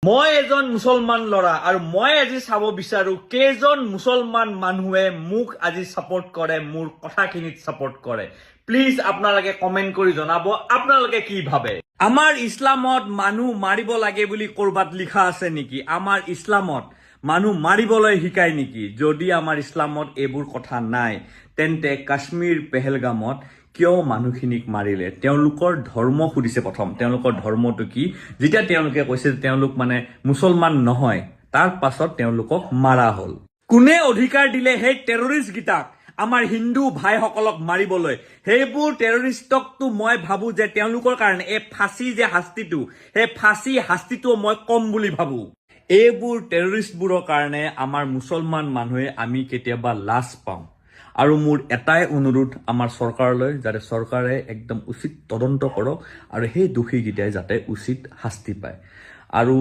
মই এজন মুছলমান ল'ৰা আৰু মই আজি চাব বিচাৰো কেইজন মুছলমান মানুহে মোক আজি সাপোৰ্ট কৰে মোৰ কথাখিনিত সাপোৰ্ট কৰে প্লিজ আপোনালোকে কমেন্ট কৰি জনাব আপোনালোকে কি ভাবে আমাৰ ইছলামত মানুহ মাৰিব লাগে বুলি কৰবাত লিখা আছে নেকি আমাৰ ইছলামত মানুহ মাৰিবলৈ শিকায় নেকি যদি আমাৰ ইছলামত এইবোৰ কথা নাই তেন্তে কাশ্মীৰ পেহেলগামত কিয় মানুহখিনিক মাৰিলে তেওঁলোকৰ ধৰ্ম সুধিছে প্ৰথম তেওঁলোকৰ ধৰ্মটো কি যেতিয়া তেওঁলোকে কৈছে তেওঁলোক মানে মুছলমান নহয় তাৰ পাছত তেওঁলোকক মাৰা হল কোনে অধিকাৰ দিলে সেই টেৰৰিষ্ট গিটাক আমাৰ হিন্দু ভাইসকলক মাৰিবলৈ সেইবোৰ টেৰৰিষ্টকটো মই ভাবো যে তেওঁলোকৰ কাৰণে এই ফাঁসী যে শাস্তিটো সেই ফাঁসী শাস্তিটো মই কম বুলি ভাবো এইবোৰ টেৰৰিষ্টবোৰৰ কাৰণে আমাৰ মুছলমান মানুহে আমি কেতিয়াবা লাজ পাওঁ আৰু মোৰ এটাই অনুৰোধ আমাৰ চৰকাৰলৈ যাতে চৰকাৰে একদম উচিত তদন্ত কৰক আৰু সেই দোষীকেইটাই যাতে উচিত শাস্তি পায় আৰু